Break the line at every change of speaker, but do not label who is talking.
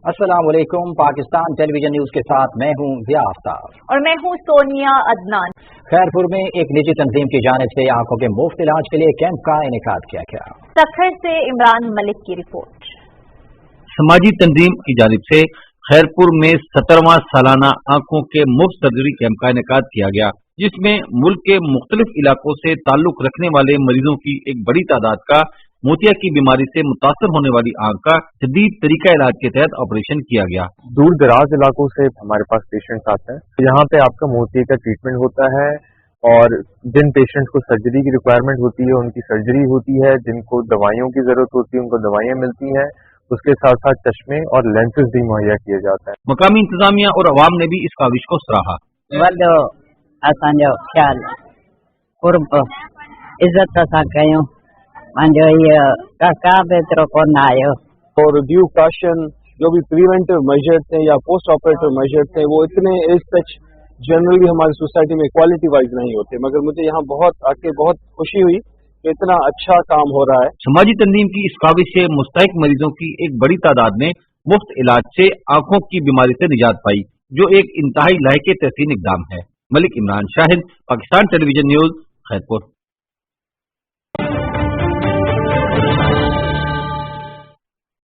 السلام علیکم، پاکستان ٹیلی vision news کے ساتھ میں ہوں ضیاء آفتاب
اور میں ہوں سونیا عدنان۔
خیرپور میں ایک نجی تنظیم کی جانب سے آنکھوں کے مفت علاج کے لیے کیمپ کا انعقاد کیا گیا۔
سکھر سے عمران ملک کی رپورٹ۔
سماجی تنظیم کی جانب سے خیرپور میں 17واں سالانہ آنکھوں کے مفت سرجری کیمپ کا انعقاد کیا گیا، جس میں ملک کے مختلف علاقوں سے تعلق رکھنے والے مریضوں کی ایک بڑی تعداد کا موتیا کی بیماری سے متاثر ہونے والی آنکھ کا جدید طریقہ علاج کے تحت آپریشن کیا گیا۔
دور دراز علاقوں سے ہمارے پاس پیشنٹس آتے ہیں، یہاں پہ آپ کا موتیا کا ٹریٹمنٹ ہوتا ہے، اور جن پیشنٹس کو سرجری کی ریکوائرمنٹ ہوتی ہے ان کی سرجری ہوتی ہے، جن کو دوائیوں کی ضرورت ہوتی ہے ان کو دوائیاں ملتی ہیں، اس کے ساتھ ساتھ چشمے اور لینسز بھی مہیا کیے جاتے ہیں۔
مقامی انتظامیہ اور عوام نے بھی اس کاوش کو سراہا۔
عزت سان کیوں مانجو کاکا بہتر کو نہ آئے
اور ڈیو کاشن جو بھی پریونٹیو میجرز ہیں یا پوسٹ آپریٹو میجرز ہیں وہ اتنے ایز سچ جنرلی ہماری سوسائٹی میں کوالٹی وائز نہیں ہوتے، مگر مجھے یہاں بہت خوشی ہوئی کہ اتنا اچھا کام ہو رہا ہے۔
سماجی تنظیم کی اس کاوش سے مستحق مریضوں کی ایک بڑی تعداد نے مفت علاج سے آنکھوں کی بیماری سے نجات پائی، جو ایک انتہائی لائق تحسین اقدام ہے۔ ملک عمران شاہد، پاکستان ٹیلی ویژن نیوز، خیرپور۔